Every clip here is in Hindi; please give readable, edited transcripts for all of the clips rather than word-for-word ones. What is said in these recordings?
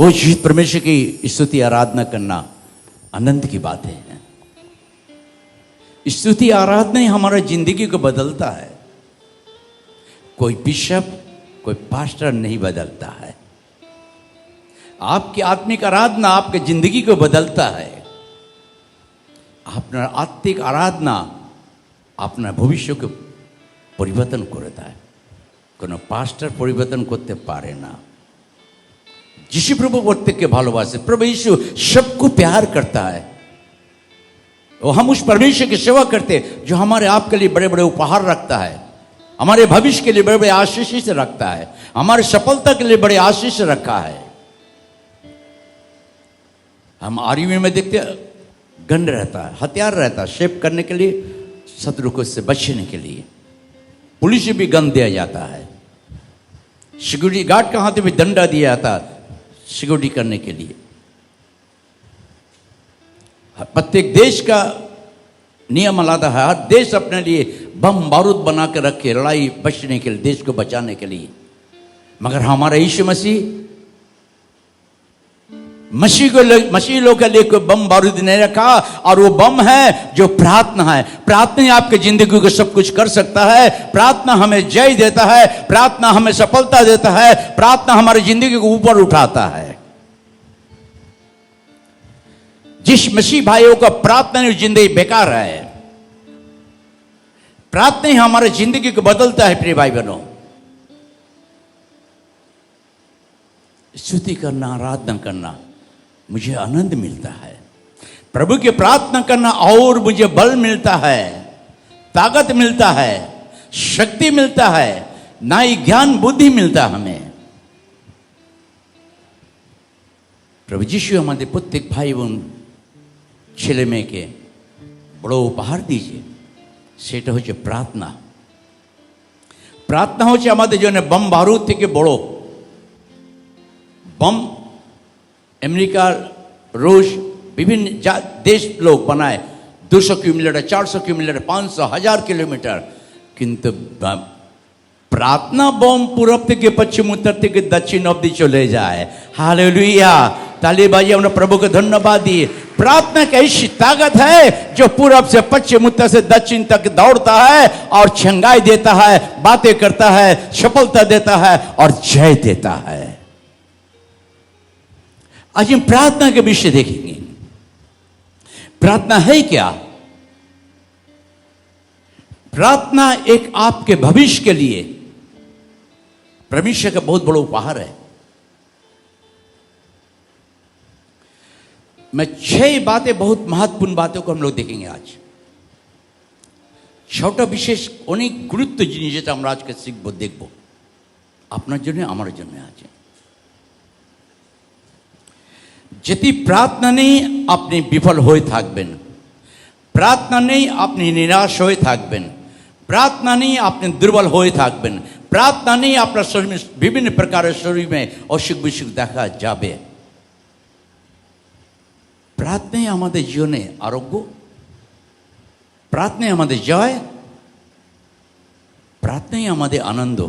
वो जीवित परमेश्वर की स्तुति आराधना करना आनंद की बात है। स्तुति आराधना ही हमारा जिंदगी को बदलता है। कोई बिशप, कोई पास्टर नहीं बदलता है। आपकी आत्मिक आराधना आपके जिंदगी को बदलता है। अपना आत्मिक आराधना अपना भविष्य को परिवर्तन करता है। कोनो पास्टर परिवर्तन करते पारे ना। जिस प्रभु प्रत्येक भालोबासे, प्रभु यीशु सबको प्यार करता है। वो हम उस परमेश्वर की सेवा करते जो हमारे आपके लिए बड़े बड़े उपहार रखता है, हमारे भविष्य के लिए बड़े बड़े आशीष से रखता है, हमारे सफलता के लिए बड़े आशीष से रखा है। हम आर्मी में देखते गन रहता है, हथियार रहता है, शेप करने के लिए, शत्रु को इससे बचने के लिए। पुलिस भी गन दिया जाता है। सिक्योरिटी गार्ड का हाथ में डंडा दिया जाता है सिक्योरिटी करने के लिए। प्रत्येक देश का नियम अलग है। हर देश अपने लिए बम बारूद बना के रखे, लड़ाई बचने के लिए, देश को बचाने के लिए। मगर हमारा यीशु मसीह लोग के लिए कोई बम बारूद नहीं रखा। और वो बम है जो प्रार्थना है। प्रार्थना ही आपके जिंदगी को सब कुछ कर सकता है। प्रार्थना हमें जय देता है। प्रार्थना हमें सफलता देता है। प्रार्थना हमारी जिंदगी को ऊपर उठाता है। जिस मसीह भाइयों का प्रार्थना नहीं, जिंदगी बेकार है। प्रार्थना ही हमारे जिंदगी को बदलता है। प्रिय भाई बहनों, स्तुति करना, आराधना करना मुझे आनंद मिलता है। प्रभु की प्रार्थना करना और मुझे बल मिलता है, ताकत मिलता है, शक्ति मिलता है, नई ज्ञान बुद्धि मिलता हमें। प्रभु यीशु हमारे प्रत्येक भाई एवं ছেলে মেয়েকে বড় উপহার দিয়েছে, সেটা হচ্ছে প্রার্থনা। প্রার্থনা হচ্ছে আমাদের জন্য बम बारूद থেকে বড়। बम अमेरिका, रूस, विभिन्न देश लोग बनाए 200 किलोमीटर, 400 किलोमीटर, 500, 1000 किलोमीटर। किंतु प्रार्थना बम पूरब থেকে पश्चिम, उत्तर থেকে दक्षिण अब्दि चले जाए। हालेलुया, ताली बाजी हमने प्रभु को धन्यवाद दिए। प्रार्थना की ऐसी ताकत है जो पूरब से पश्चिम, उत्तर से दक्षिण तक दौड़ता है और छंगाई देता है, बातें करता है, सफलता देता है और जय देता है। आज हम प्रार्थना के विषय देखेंगे। प्रार्थना है क्या? प्रार्थना एक आपके भविष्य के लिए परमेश्वर का बहुत बड़ा उपहार है। मैं 6 बातें, बहुत महत्वपूर्ण बातों को हम लोग देखेंगे आज। 6টা বিশেষ অনেক গুরুত্ব জিনিস যেটা আমরা আজকে শিখব, দেখব আপনার জন্য, আমার জন্য আছে। যদি প্রার্থনা নেই আপনি বিফল হয়ে থাকবেন। প্রার্থনা নেই আপনি নিরাশ হয়ে থাকবেন। প্রার্থনা নেই আপনি দুর্বল হয়ে থাকবেন। প্রার্থনা নেই আপনার শরীর में বিভিন্ন প্রকারের শরীর में অসুখ বিসুখ দেখা যাবে। প্রার্থনাই আমাদের জীবনে আরোগ্য, প্রার্থনাই আমাদের জয়, প্রার্থনাই আমাদের আনন্দ।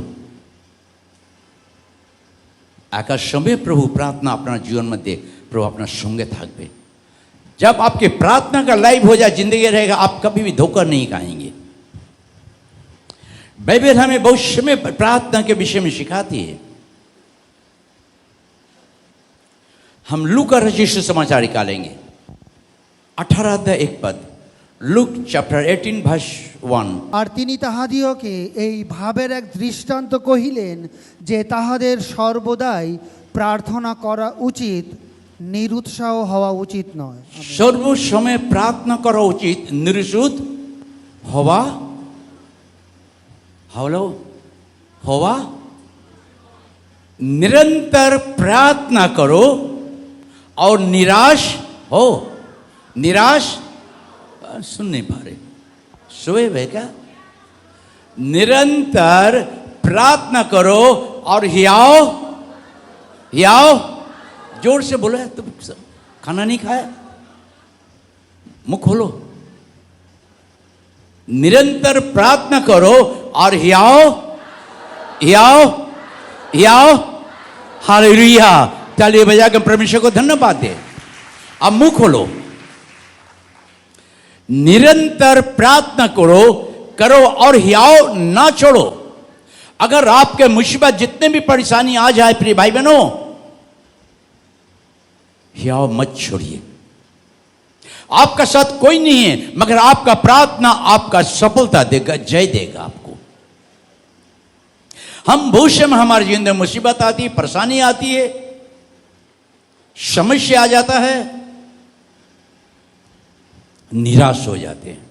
একা समय प्रभु प्रार्थना अपना जीवन में दे, प्रभु अपना संगे थाकबे। जब आपके प्रार्थना का लाइव हो जाए, जिंदगी रहेगा, आप कभी भी धोखा नहीं खाएंगे। बाइबल हमें बहुत समय प्रार्थना के विषय में सिखाती है। हम लूका का रजिस्टर समाचार निकालेंगे, 18 अध्याय 1 पद। Luke chapter 18 verse 1। আর তিনি তাহাদিওকে এই ভাবের এক দৃষ্টান্ত কহিলেন যে তাহাদের সর্বদাই প্রার্থনা করা উচিত, নিরুৎসাহ হওয়া উচিত নয়। সর্ব সময় প্রার্থনা করা উচিত, নিরুৎসাহ হওয়া। निरंतर प्रार्थना करो और निराश हो। निराश सुन नहीं पा रहे, सोए हुए क्या? निरंतर प्रार्थना करो और हियाओ। जोर से बोलो। तुम खाना नहीं खाया? मुख खोलो। निरंतर प्रार्थना करो और हियाओ। हालेलुया। ताली बजाकर परमेश्वर को धन्यवाद दे। अब मुंह खोलो, निरंतर प्रार्थना करो और हियाव ना छोड़ो। अगर आपके मुसीबत जितने भी परेशानी आ जाए प्रिय भाई बहनों, हियाव मत छोड़िए। आपका साथ कोई नहीं है, मगर आपका प्रार्थना आपका सफलता देगा, जय देगा आपको। हम भविष्य में हमारे जीवन में मुसीबत आती है, परेशानी आती है, समस्या आ जाता है, निराश हो जाते हैं,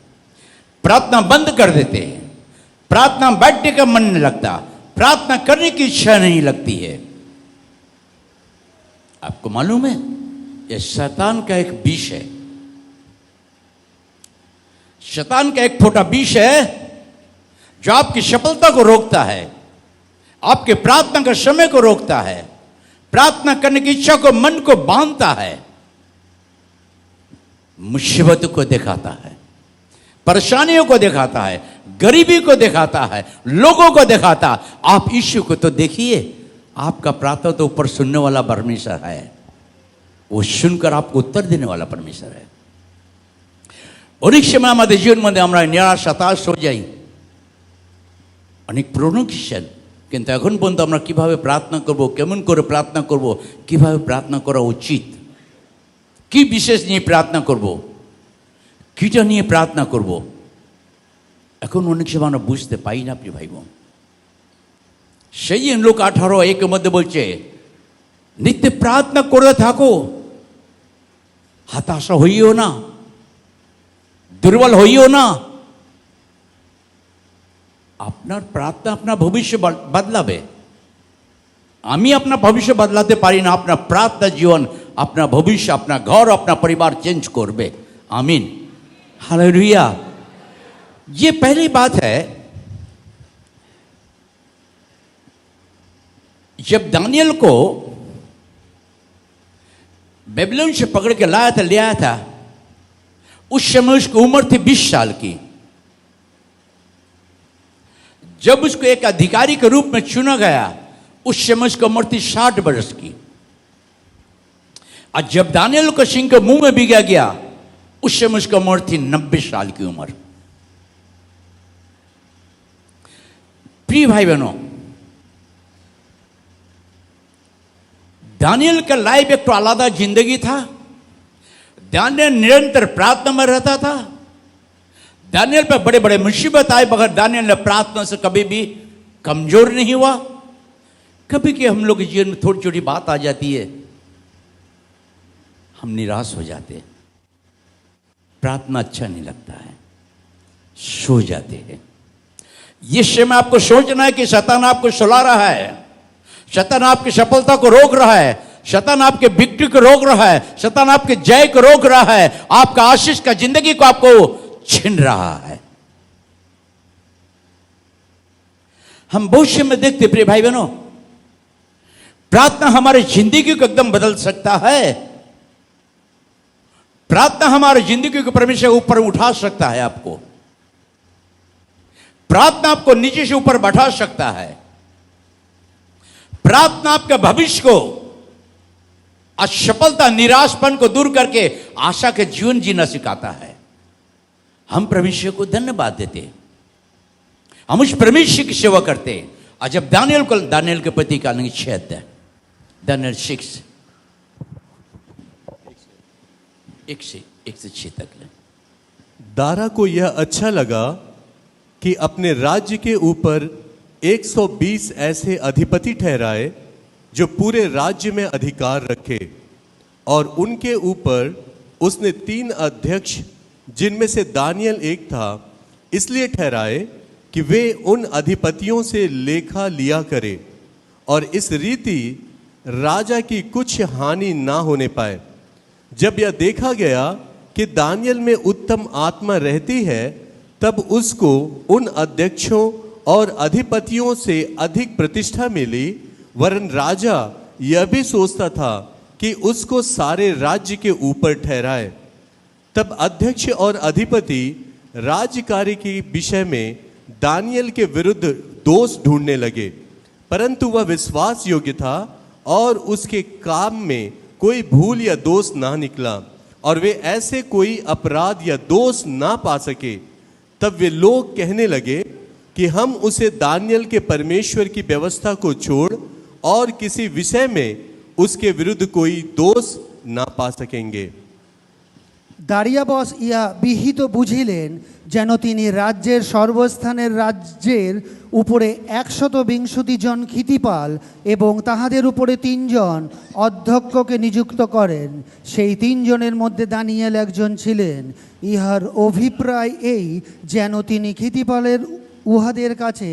प्रार्थना बंद कर देते हैं, प्रार्थना बैठने का मन नहीं लगता, प्रार्थना करने की इच्छा नहीं लगती है। आपको मालूम है, यह शैतान का एक विष है। शैतान का एक छोटा विष है जो आपकी सफलता को रोकता है, आपके प्रार्थना के समय को रोकता है, प्रार्थना करने की इच्छा को, मन को बांधता है, मुसीबत को दिखाता है, परेशानियों को दिखाता है, गरीबी को दिखाता है, लोगों को दिखाता। आप यीशु को तो देखिए, आपका प्रार्थना तो ऊपर सुनने वाला परमेश्वर है, वो सुनकर आपको उत्तर देने वाला परमेश्वर है। অনেক সময় আমাদের জীবনের মধ্যে আমরা নিরাশ হতাশ হয়ে যাই, অনেক পুরনো খ্রিস্টান, কিন্তু এখন পর্যন্ত আমরা কিভাবে প্রার্থনা করব, কেমন করে প্রার্থনা করব, কিভাবে প্রার্থনা করা উচিত, কি বিশেষ নিয়ে প্রার্থনা করব, কিটা নিয়ে প্রার্থনা করব, এখন অনেক সময় আমরা বুঝতে পাই না প্রিয় ভাই বোন। সেই লোক 18:1 মধ্যে বলছে, নিত্য প্রার্থনা করে থাকো, হতাশা হইও না, দুর্বল হইও না। আপনার প্রার্থনা আপনার ভবিষ্য বদলাবে। আমি আপনার ভবিষ্য বদলাতে পারি না, আপনার প্রার্থনা জীবন আপনার ভবিষ্য, আপনার ঘর, আপনার परिवार चेंज করবে। आमीन, हालेलुया। ये पहली बात है। जब दानियल को बेबीलोन से पकड़ के ले आया था, उस समय उसकी उम्र थी 20 साल की। जब उसको एक अधिकारी के रूप में चुना गया, उस समय उसकी उम्र थी 60 वर्ष की। और जब दानियल को सिंह के मुंह में बिगा गया, उस समय उसकी उम्र थी 90 साल की उम्र। प्रिय भाई बहनों, दानियल का लाइफ एक तो आलादा जिंदगी था। दानियल निरंतर प्रार्थना में रहता था। दानियल पर बड़े बड़े मुसीबत आए, मगर दानियल ने प्रार्थना से कभी भी कमजोर नहीं हुआ। कभी कि हम लोग के जीवन में थोड़ी छोटी बात आ जाती है, हम निराश हो जाते हैं, प्रार्थना अच्छा नहीं लगता है, सो जाते हैं। ये समय आपको सोचना है कि शैतान आपको सुला रहा है, शैतान आपकी सफलता को रोक रहा है, शैतान आपके विक्ट्री को रोक रहा है, शैतान आपके जय को रोक रहा है, आपका आशीष का जिंदगी को आपको छीन रहा है। हम भविष्य में देखते प्रिय भाई बहनों, प्रार्थना हमारी जिंदगी को एकदम बदल सकता है। प्रार्थना हमारी जिंदगी को परमेश्वर के ऊपर उठा सकता है। आपको प्रार्थना आपको नीचे से ऊपर बैठा सकता है। प्रार्थना आपके भविष्य को, असफलता, निराशपन को दूर करके आशा के जीवन जीना सिखाता है। हम परमेश्वर को धन्यवाद देते हैं, हम उस परमेश्वर की सेवा करते हैं। और जब दानियल के प्रति का 6 अध्याय, दानियल 6 1 से 6 तक ले। दारा को यह अच्छा लगा कि अपने राज्य के ऊपर 120 ऐसे अधिपति ठहराए जो पूरे राज्य में अधिकार रखे, और उनके ऊपर उसने 3 अध्यक्ष, जिनमें से दानियल एक था, इसलिए ठहराए कि वे उन अधिपतियों से लेखा लिया करे और इस रीति राजा की कुछ हानि ना होने पाए। जब यह देखा गया कि दानियल में उत्तम आत्मा रहती है, तब उसको उन अध्यक्षों और अधिपतियों से अधिक प्रतिष्ठा मिली, वरन राजा यह भी सोचता था कि उसको सारे राज्य के ऊपर ठहराए। तब अध्यक्ष और अधिपति राज्य कार्य के विषय में दानियल के विरुद्ध दोष ढूंढने लगे, परंतु वह विश्वास योग्य था और उसके काम में कोई भूल या दोष ना निकला और वे ऐसे कोई अपराध या दोष ना पा सके, तब वे लोग कहने लगे कि हम उसे दानियल के परमेश्वर की व्यवस्था को छोड़ और किसी विषय में उसके विरुद्ध कोई दोष ना पा सकेंगे। দারিয়াবস ইয়া বিহিত বুঝিলেন যেন তিনি রাজ্যের সর্বস্থানের রাজ্যের উপরে 120 জন ক্ষিতিপাল এবং তাহাদের উপরে 3 জন অধ্যক্ষকে নিযুক্ত করেন। সেই 3 জনের মধ্যে দানিয়েল একজন ছিলেন। ইহার অভিপ্রায় এই যেন তিনি ক্ষিতিপালের উহাদের কাছে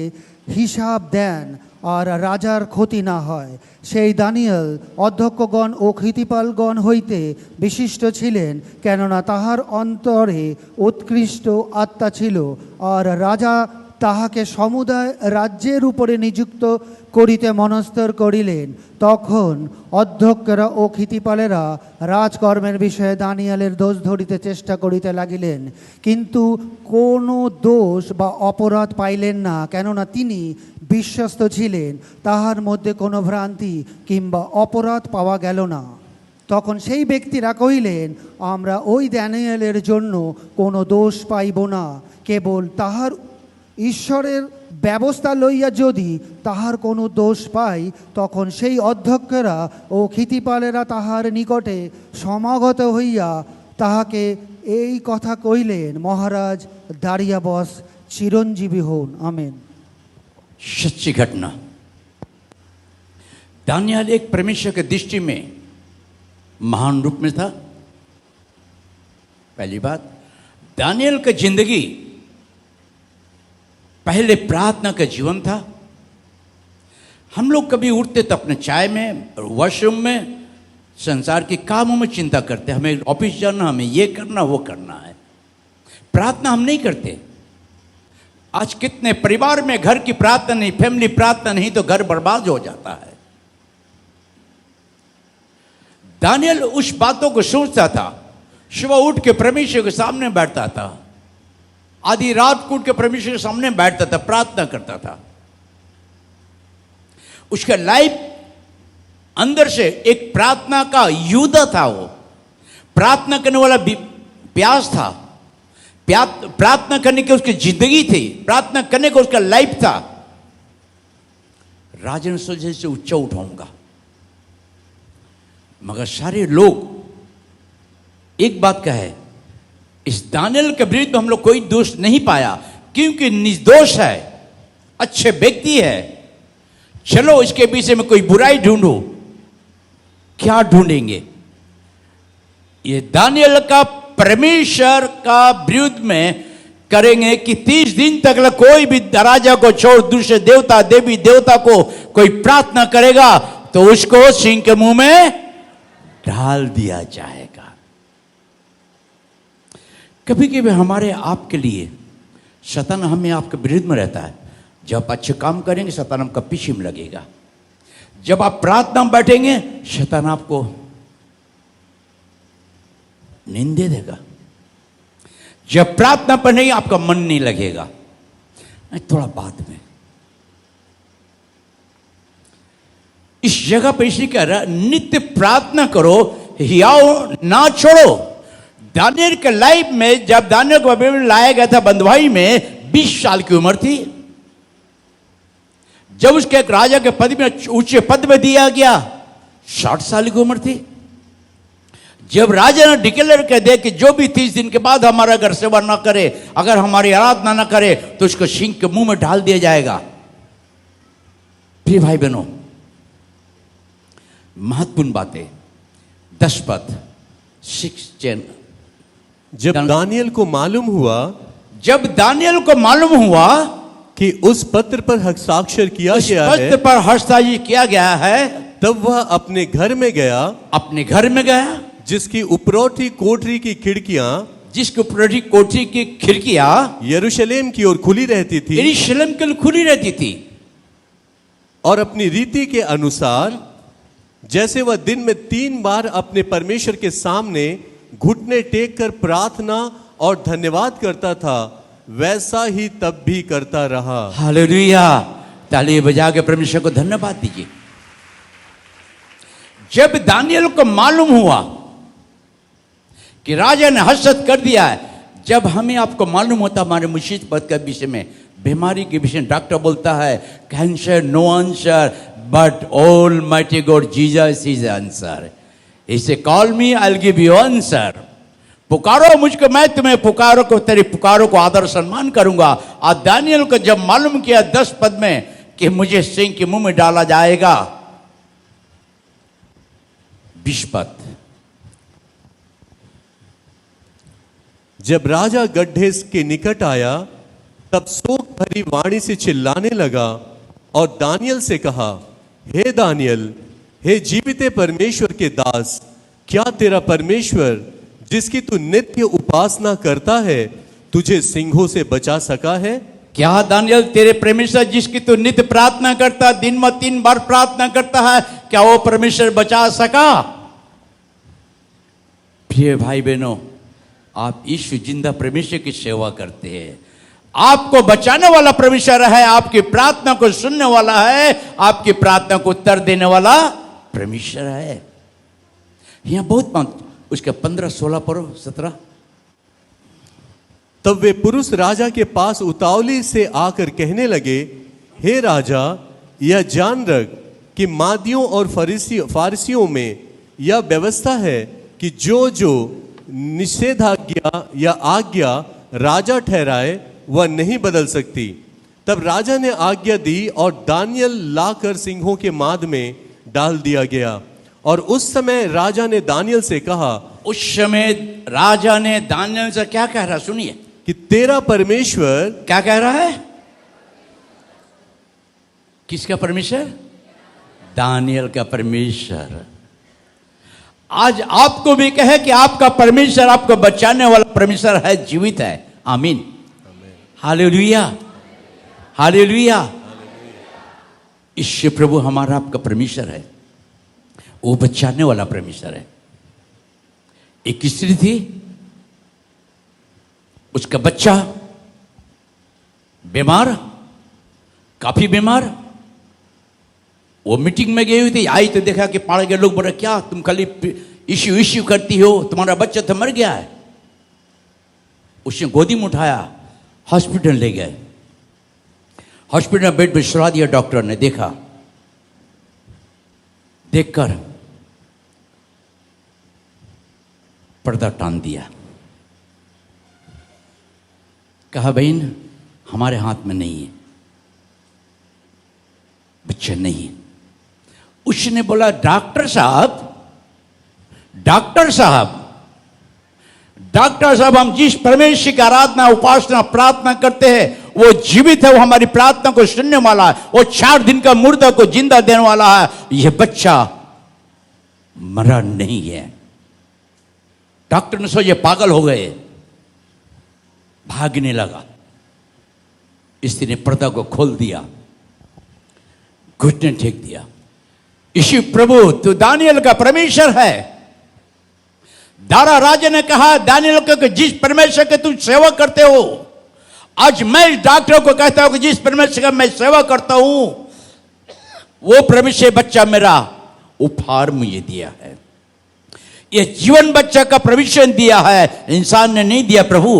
হিসাব দেন আর রাজার ক্ষতি না হয়। সেই দানিয়েল অধ্যক্ষগণ ও ক্ষিতিপালগণ হইতে বিশিষ্ট ছিলেন, কেননা তাহার অন্তরে উৎকৃষ্ট আত্মা ছিল। আর রাজা তাহাকে সমুদায় রাজ্যের উপরে নিযুক্ত করিতে মনস্থর করিলেন। তখন অধ্যক্ষরা ও ক্ষিতিপালেরা রাজকর্মের বিষয়ে দানিয়েলের দোষ ধরিতে চেষ্টা করিতে লাগিলেন, কিন্তু কোনো দোষ বা অপরাধ পাইলেন না, কেননা তিনি বিশ্বস্ত ছিলেন। তাহার মধ্যে কোনো ভ্রান্তি কিংবা অপরাধ পাওয়া গেল না। তখন সেই ব্যক্তিরা কহিলেন, আমরা ওই দানিয়েলের জন্য কোনো দোষ পাইব না, কেবল তাহার ঈশ্বরের ব্যবস্থা লইয়া যদি তাহার কোনো দোষ পাই, তখন সেই অধ্যক্ষরা ও ক্ষিতিপালেরা তাহার নিকটে সমাগত হইয়া তাহাকে এই কথা কহিলেন, মহারাজ দারিয়াবস চিরঞ্জীবী হন। আমেন। सच्ची घटना। दानियल एक परमेश्वर के दृष्टि में महान रूप में था। पहली बात, दानियल का जिंदगी पहले प्रार्थना का जीवन था। हम लोग कभी उठते तो अपने चाय में, वॉशरूम में, संसार के कामों में चिंता करते, हमें ऑफिस जाना, हमें ये करना वो करना है। प्रार्थना हम नहीं करते। आज कितने परिवार में घर की प्रार्थना नहीं, फैमिली प्रार्थना नहीं तो घर बर्बाद हो जाता है। दानियल उस बातों को सोचता था। सुबह उठ के परमेश्वर के सामने बैठता था, आधी रात को उठ के परमेश्वर के सामने बैठता था, प्रार्थना करता था। उसका लाइफ अंदर से एक प्रार्थना का युद्ध था। वो प्रार्थना करने वाला प्यास था, प्रार्थना करने की उसकी जिंदगी थी, प्रार्थना करने का उसका लाइफ था। राजा ने सोचा से ऊंचा उठाऊंगा, मगर सारे लोग एक बात का है, इस दानियल के विरुद्ध हम लोग कोई दोष नहीं पाया, क्योंकि निर्दोष है, अच्छे व्यक्ति है। चलो इसके पीछे में कोई बुराई ढूंढो, क्या ढूंढेंगे? ये दानियल का परमेश्वर का विरुद्ध में करेंगे कि 30 दिन तक कोई भी राजा को छोड़ दूसरे देवता देवी देवता को कोई प्रार्थना करेगा तो उसको सिंह के मुंह में डाल दिया जाएगा। कभी कभी हमारे आपके लिए शैतान हमें आपके विरुद्ध में रहता है। जब आप अच्छे काम करेंगे शैतान आपका पीछे में लगेगा। जब आप प्रार्थना में बैठेंगे शैतान आपको निंदे देगा। जब प्रार्थना पर नहीं आपका मन नहीं लगेगा। थोड़ा बाद में इस जगह पर इसी कह रहा, नित्य प्रार्थना करो, हियाव ना छोड़ो। दानियल के लाइफ में जब दानियल को बाबेल लाया गया था बंधुआई में, 20 साल की उम्र थी। जब उसके एक राजा के पद में ऊंचे पद में दिया गया, 60 साल की उम्र थी। जब राजा ने डिक्लेयर कर दिया कि जो भी 30 दिन के बाद हमारा अगर सेवा ना करे, अगर हमारी आराधना ना करे तो उसको सिंह के मुंह में डाल दिया जाएगा। प्रिय भाई बहनों, महत्वपूर्ण बातें 10 पद 6 10। जब दानियल को मालूम हुआ कि उस पत्र पर हस्ताक्षर किया गया है, पत्र पर हस्ताक्षर किया गया है, तब वह अपने घर में गया, जिसकी उपरोटी कोठरी की खिड़कियां यरूशलेम की ओर खुली रहती थी, और अपनी रीति के अनुसार जैसे वह दिन में 3 बार अपने परमेश्वर के सामने घुटने टेक कर प्रार्थना और धन्यवाद करता था, वैसा ही तब भी करता रहा। हालेलुया। ताली बजा के परमेश्वर को धन्यवाद दीजिए। जब दानियल को मालूम हुआ कि राजा ने हसरत कर दिया है, जब हमें आपको मालूम होता हमारे मुसीबत के विषय में, बीमारी के विषय में, डॉक्टर बोलता है cancer no answer but almighty God Jesus is answer, इसे call me I will give you answer, पुकारो मुझको मैं तुम्हें पुकारो को, तेरी पुकारो को आदर सम्मान करूंगा। और दानियल को जब मालूम किया 10 पद में कि मुझे सिंह के मुंह में डाला जाएगा, 20 पद, जब राजा गड्ढे के निकट आया तब शोक भरी वाणी से चिल्लाने लगा और दानियल से कहा, हे दानियल, हे जीविते परमेश्वर के दास, क्या तेरा परमेश्वर जिसकी तू नित्य उपासना करता है तुझे सिंहों से बचा सका है? क्या दानियल तेरे परमेश्वर जिसकी तू नित्य प्रार्थना करता, दिन में 3 बार प्रार्थना करता है, क्या वो परमेश्वर बचा सका? प्रिय भाई बहनों, आप यीशु जिंदा परमेश्वर की सेवा करते हैं, आपको बचाने वाला परमेश्वर है, आपकी प्रार्थना को सुनने वाला है, आपकी प्रार्थना को उत्तर देने वाला परमेश्वर है। यहां बहुत उसके 15, 16 पढ़ो, 17। तब वे पुरुष राजा के पास उतावली से आकर कहने लगे, हे राजा, यह जान रख कि मादियों और फारसियों में यह व्यवस्था है कि जो जो निषेधाज्ञा या आज्ञा राजा ठहराए वह नहीं बदल सकती। तब राजा ने आज्ञा दी और दानियल लाकर सिंहों के माद में डाल दिया गया। और उस समय राजा ने दानियल से कहा, उस समय राजा ने दानियल से क्या कह रहा, सुनिए, कि तेरा परमेश्वर, क्या कह रहा है? किसका परमेश्वर? दानियल का परमेश्वर। आज आपको भी कहे कि आपका परमेश्वर आपको बचाने वाला परमेश्वर है, जीवित है। आमीन, हालेलुया, हालेलुया। ईश्वर प्रभु हमारा आपका परमेश्वर है, वो बचाने वाला परमेश्वर है। एक स्त्री थी, उसका बच्चा बीमार, काफी बीमार, वो मीटिंग में गई हुई थी, आई तो देखा कि पाड़ के लोग बोले, क्या तुम खाली इश्यू इश्यू करती हो, तुम्हारा बच्चा तो मर गया है। उसने गोदी में उठाया, हॉस्पिटल ले गए, हॉस्पिटल बेड पे सुला दिया। डॉक्टर ने देखा, देखकर पर्दा टान दिया, कहा बहन हमारे हाथ में नहीं है, बच्चा नहीं। उसने बोला, डॉक्टर साहब, डॉक्टर साहब, डॉक्टर साहब, हम जिस परमेश्वर की आराधना, उपासना, प्रार्थना करते हैं वो जीवित है, वो हमारी प्रार्थना को सुनने वाला है, वो 4 दिन का मुर्दा को जिंदा देने वाला है, यह बच्चा मरा नहीं है। डॉक्टर ने सोचे पागल हो गए, भागने लगा। स्त्री ने पर्दा को खोल दिया, घुटने टेक दिया, यीशु प्रभु तू दानियल का परमेश्वर है। दारा राजा ने कहा दानियल को कि जिस परमेश्वर के तुम सेवा करते हो, आज मैं इस डॉक्टर को कहता हूं कि जिस परमेश्वर का मैं सेवा करता हूं, वो परमेश्वर बच्चा मेरा उपहार मुझे दिया है। ये जीवन बच्चा का परमेश्वर दिया है, इंसान ने नहीं दिया प्रभु।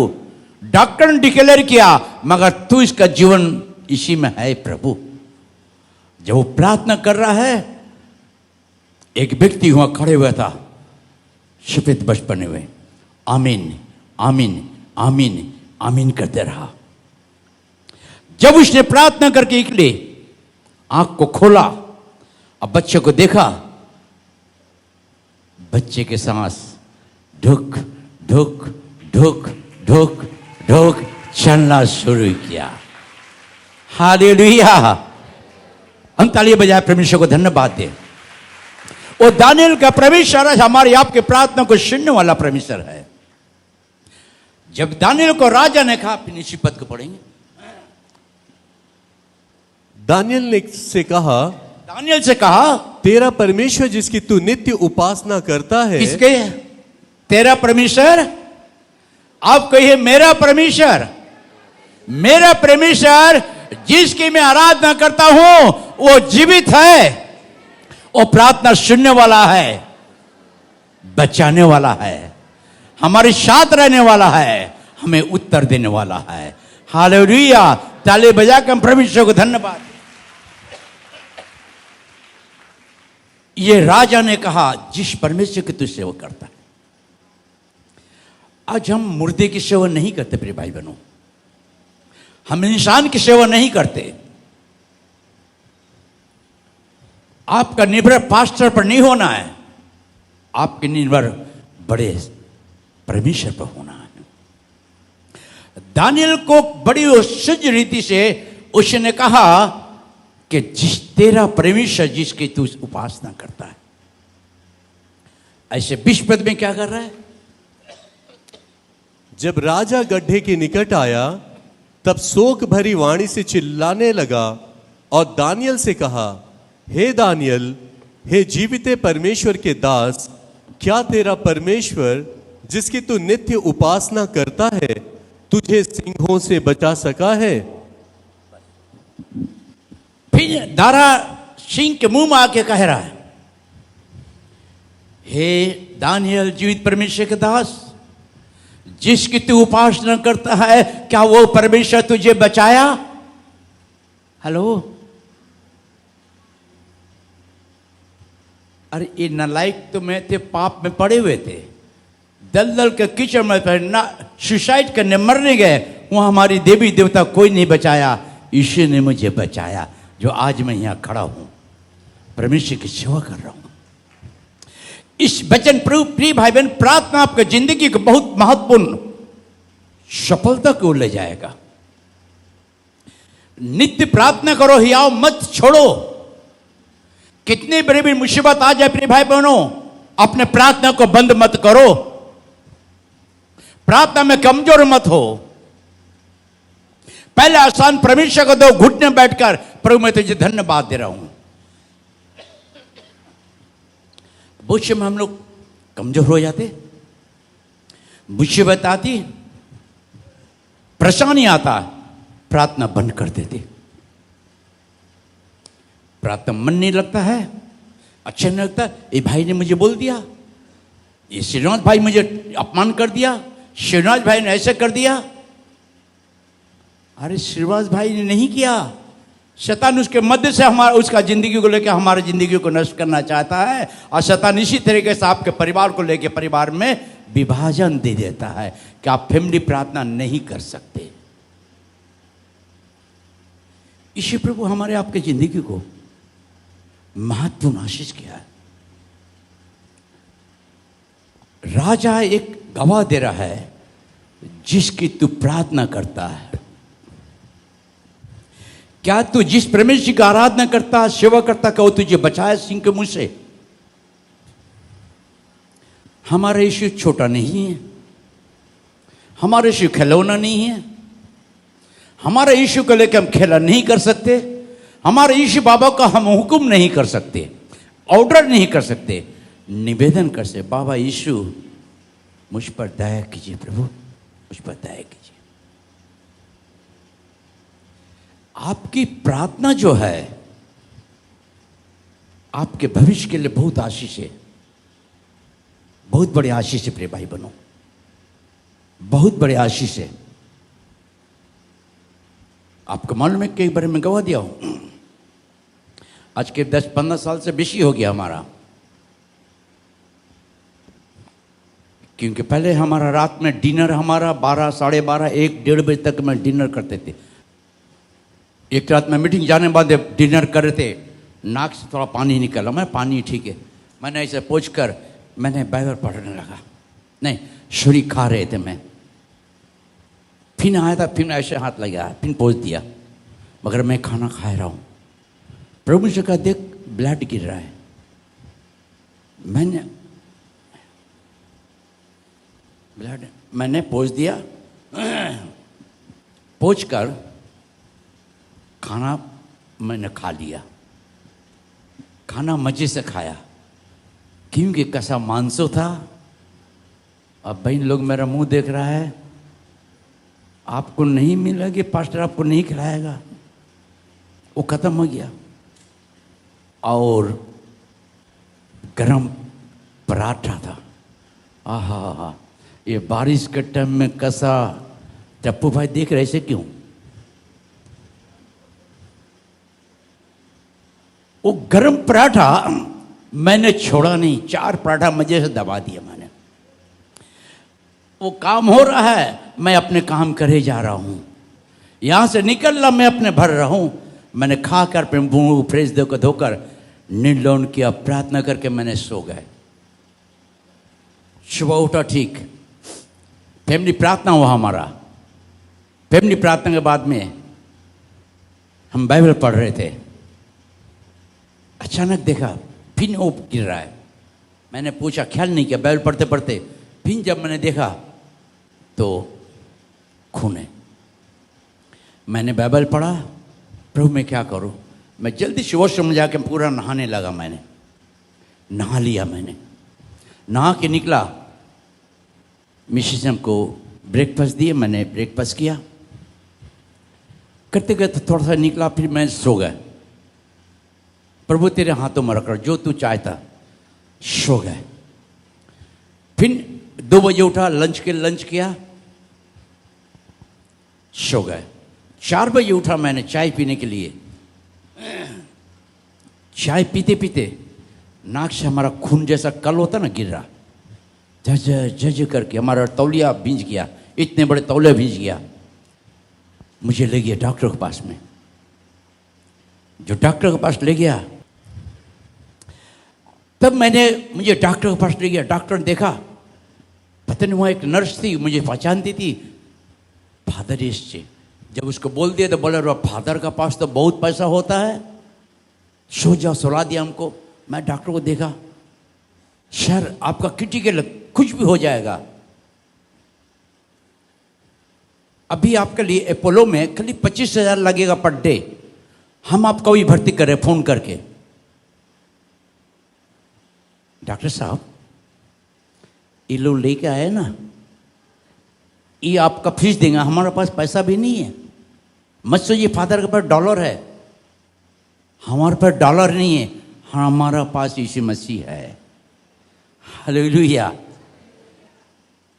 डॉक्टर ने डिक्लेयर किया, मगर तू इसका जीवन इसी में है प्रभु। जब वो प्रार्थना कर रहा है, एक व्यक्ति वहां खड़े हुआ था, सफेद वस्त्र पहने हुए, आमीन आमीन आमीन आमीन करते रहा। जब उसने प्रार्थना करके निकले, आंख को खोला, अब बच्चे को देखा, बच्चे के सांस ढुक ढुक ढुक ढुक ढुक चलना शुरू किया। हालेलुया, हम ताली बजाए परमेश्वर को धन्यवाद दें। वो दानियल का परमेश्वर है, हमारी आपकी प्रार्थना को सुनने वाला परमेश्वर है। जब दानियल को राजा ने कहा, फिर इसी पद को पढ़ेंगे। दानियल ने से कहा, दानियल से कहा, तेरा परमेश्वर जिसकी तू नित्य उपासना करता है। किसके? तेरा परमेश्वर। आप कहिए मेरा परमेश्वर। मेरा परमेश्वर जिसकी मैं आराधना करता हूं वो जीवित है, वो प्रार्थना सुनने वाला है, बचाने वाला है, हमारे साथ रहने वाला है, हमें उत्तर देने वाला है। हालेलुया। ताली बजा कर हम परमेश्वर को धन्यवाद। ये राजा ने कहा जिस परमेश्वर की तू सेवा करता है। आज हम मुर्दे की सेवा नहीं करते प्रिय भाई बहनों, हम इंसान की सेवा नहीं करते। आपका निर्भर पास्टर पर नहीं होना है, आपके निर्भर बड़े परमेश्वर पर होना है। दानियल को बड़ी सज रीति से उसने कहा कि जिस तेरा परमेश्वर जिसकी तू उपासना करता है। ऐसे 20 पद में क्या कर रहा है? जब राजा गड्ढे के निकट आया तब शोक भरी वाणी से चिल्लाने लगा और दानियल से कहा, हे दानियल, हे जीविते परमेश्वर के दास, क्या तेरा परमेश्वर जिसकी तू नित्य उपासना करता है तुझे सिंहों से बचा सका है? फिर दारा सिंह के मुंह में आके कह रहा है, हे दानियल जीवित परमेश्वर के दास, जिसकी तू उपासना करता है, क्या वो परमेश्वर तुझे बचाया? हेलो, अरे ये नालायक तो मैं थे, पाप में पड़े हुए थे, दलदल के कीचड़ में ना सुसाइड करने मरने गए, वहां हमारी देवी देवता कोई नहीं बचाया, ईश्वर ने मुझे बचाया, जो आज मैं यहां खड़ा हूं, परमेश्वर की सेवा कर रहा हूं। इस वचन प्रिय भाई बहन, प्रार्थना आपकी जिंदगी को बहुत महत्वपूर्ण सफलता को ले जाएगा। नित्य प्रार्थना करो, हियाव मत छोड़ो। कितनी बड़ी बड़ी मुसीबत आ जाए प्रिय भाई बहनों, अपने प्रार्थना को बंद मत करो, प्रार्थना में कमजोर मत हो। पहले आसान परमेश्वर को दो, घुटने बैठकर, प्रभु मैं तुझे धन्यवाद दे रहा हूं। मुझसे में हम लोग कमजोर हो जाते, मुसीबत आती, परेशानी आता, प्रार्थना बंद कर देते, प्रार्थना मन नहीं लगता है, अच्छा नहीं लगता। ये भाई ने मुझे बोल दिया, ये श्रीनाथ भाई मुझे अपमान कर दिया, श्रीनाथ भाई ने ऐसे कर दिया। अरे श्रीवास भाई ने नहीं किया, शैतान उसके मध्य से हमारा उसका जिंदगी को लेकर हमारी जिंदगी को नष्ट करना चाहता है, और शैतान इसी तरीके से आपके परिवार को लेकर परिवार में विभाजन दे देता है कि आप फैमिली प्रार्थना नहीं कर सकते। इसी प्रभु हमारे आपके जिंदगी को महत्वपूर्ण आशीष किया है। राजा एक गवाह दे रहा है, जिसकी तू प्रार्थना करता है। क्या तू जिस परमेश्वर की आराधना करता, सेवा करता, क्या वो तुझे बचाए सिंह के मुंह से? हमारा यीशु छोटा नहीं है, हमारा यीशु खिलौना नहीं है, हमारे यीशु को लेकर हम खेला नहीं कर सकते, हमारे यीशु बाबा का हम हुक्म नहीं कर सकते, ऑर्डर नहीं कर सकते, निवेदन कर सकते, बाबा यीशु मुझ पर दया कीजिए, प्रभु मुझ पर दया कीजिए। आपकी प्रार्थना जो है आपके भविष्य के लिए बहुत आशीष है, बहुत बड़ी आशीष है प्रिय भाई बहनों, बहुत बड़ी आशीष है। आपको मालूम है कई बार मैं गवा दिया हूं, आज के 10-15 साल से बेशी हो गया हमारा, क्योंकि पहले हमारा रात में डिनर हमारा 12, 12:30, 1, 1:30 बजे तक में डिनर करते थे। एक रात में मीटिंग जाने बाद डिनर कर रहे थे, नाक से थोड़ा पानी निकला, मैं पानी ठीक है, मैंने ऐसे पोंछ कर मैंने बाइबल पढ़ने लगा, नहीं छुरी खा रहे थे मैं, फिर आया था, फिर ऐसे हाथ लगा, फिर पोंछ दिया, मगर मैं खाना खा रहा हूँ। प्रभु से कहा देख ब्लड गिर रहा है, मैंने पोंछ दिया, पोंछ कर खाना मैंने खा लिया, खाना मजे से खाया, क्योंकि कसा मांसो था। अब बहन लोग मेरा मुंह देख रहा है, आपको नहीं मिलेगी, पास्टर आपको नहीं खिलाएगा, वो खत्म हो गया। और गरम पराठा था। आहा, ये बारिश के टाइम में कैसा। टप्पू भाई देख रहे ऐसे क्यों? वो गरम पराठा मैंने छोड़ा नहीं, 4 पराठा मजे से दबा दिया मैंने। वो काम हो रहा है, मैं अपने काम करे जा रहा हूं, यहां से निकल रहा, मैं अपने भर रहा हूं। मैंने खाकर मुंह फ्रेश धोकर नींद लौन किया, प्रार्थना करके मैंने सो गए। सुबह उठा, ठीक फैमिली प्रार्थना हुआ हमारा। फैमिली प्रार्थना के बाद में हम बाइबल पढ़ रहे थे। अचानक देखा फिर वो गिर रहा है। मैंने पूछा, ख्याल नहीं किया, बाइबल पढ़ते पढ़ते फिर जब मैंने देखा तो खून है। मैंने बाइबल पढ़ा, प्रभु मैं क्या करूं। मैं जल्दी से वॉशरूम जाके पूरा नहाने लगा। मैंने नहा लिया, मैंने नहा के निकला, मिसेस हमको ब्रेकफास्ट दिए, मैंने ब्रेकफास्ट किया। करते करते थोड़ा सा निकला, फिर मैं सो गया। प्रभु तेरे हाथों में रख, जो तू चाहता। सो गए। फिर 2 बजे उठा, लंच किया, सो गए। 4 बजे उठा मैंने चाय पीने के लिए। चाय पीते पीते नाक से हमारा खून जैसा कल होता ना गिर रहा, जज जज करके हमारा तौलिया भींज गया, इतने बड़े तौलिया भींज गया। मुझे ले गया डॉक्टर के पास में। जो डॉक्टर के पास ले गया, तब मुझे डॉक्टर के पास ले गया। डॉक्टर ने देखा, पता नहीं वहाँ एक नर्स थी, मुझे पहचानती थी, फादर इससे। जब उसको बोल दिया तो बोला, फादर का पास तो बहुत पैसा होता है, सो जाओ। सुला दिया हमको। मैं डॉक्टर को देखा, सर आपका क्रिटिकल, कुछ भी हो जाएगा। अभी आपके लिए अपोलो में खाली 25,000 लगेगा पर डे, हम आपको भी भर्ती करें फोन करके। डॉक्टर साहब ये लोग लेके आए ना, ये आपका फीस देंगे, हमारे पास पैसा भी नहीं है। मत सोचिए फादर के पास डॉलर है, हमारे पास डॉलर नहीं है, हमारा पास यीशु मसीह है। हालेलुया।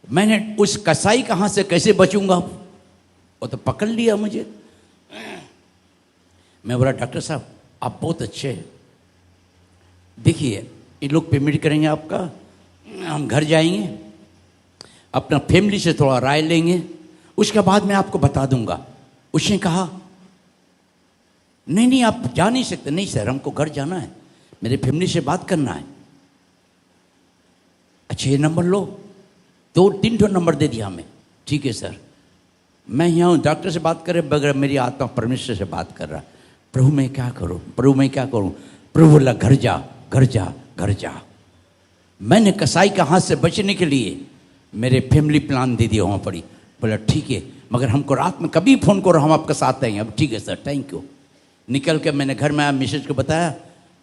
मैंने उस कसाई कहां से कैसे बचूंगा, वो तो पकड़ लिया मुझे। मैं बोला, डॉक्टर साहब आप बहुत अच्छे हैं, देखिए ये लोग पेमेंट करेंगे आपका, हम घर जाएंगे, अपना फैमिली से थोड़ा राय लेंगे, उसके बाद मैं आपको बता दूंगा। उसने कहा, नहीं नहीं आप जा नहीं सकते। नहीं सर, हमको घर जाना है, मेरे फैमिली से बात करना है। अच्छा ये नंबर लो। 2-3 नंबर दे दिया हमें। ठीक है सर, मैं यहाँ हूँ, डॉक्टर से बात करे बगैर मेरी आत्मा परमेश्वर से बात कर रहा। प्रभु मैं क्या करूँ, प्रभु मैं क्या करूँ। प्रभु बोला, घर जा घर जा घर जा। मैंने कसाई के हाथ से बचने के लिए मेरे फैमिली प्लान दे दिया वहाँ पड़ी। बोला ठीक है, मगर हमको रात में कभी फ़ोन करो, हम आपके साथ आएंगे। अब ठीक है सर, थैंक यू। निकल के मैंने घर में आया, मिसेज को बताया।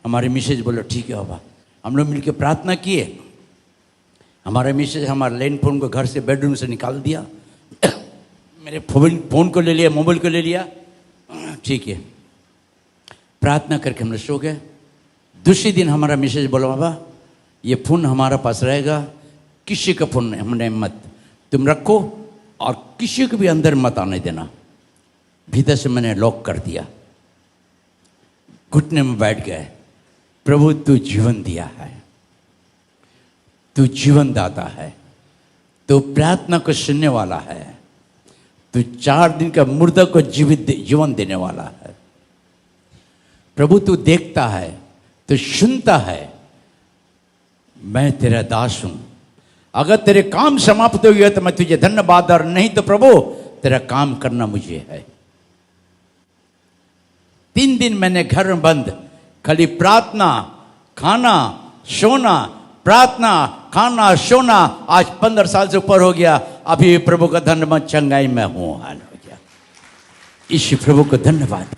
हमारे मिसेज बोलो ठीक है बाबा। हम लोग मिलकर प्रार्थना किए। हमारे मिसेज हमारे लैंड फोन को घर से बेडरूम से निकाल दिया, मेरे फ़ोन को ले लिया, मोबाइल को ले लिया। ठीक है, प्रार्थना करके हम लोग सो गए। दूसरे दिन हमारा मिसेज बोला, बाबा ये फ़ोन हमारा पास रहेगा, किसी का फ़ोन हमने मत, तुम रखो और किसी को भी अंदर मत आने देना। भीतर से मैंने लॉक कर दिया। घुटने में बैठ गए। प्रभु तू जीवन दिया है, तू जीवन दाता है, तू प्रार्थना को सुनने वाला है, तू 4 दिन का मुर्दा को जीवन देने वाला है। प्रभु तू देखता है, तू सुनता है। मैं तेरा दास हूं, अगर तेरे काम समाप्त हो गया तो मैं तुझे धन्यवाद, और नहीं तो प्रभु तेरा काम करना मुझे है। 3 दिन मैंने घर में बंद, खाली प्रार्थना, खाना, सोना, प्रार्थना, खाना, सोना। आज 15 साल से ऊपर हो गया, अभी प्रभु का धन्यवाद, चंगाई में हूं, हाल हो गया। इस प्रभु को धन्यवाद।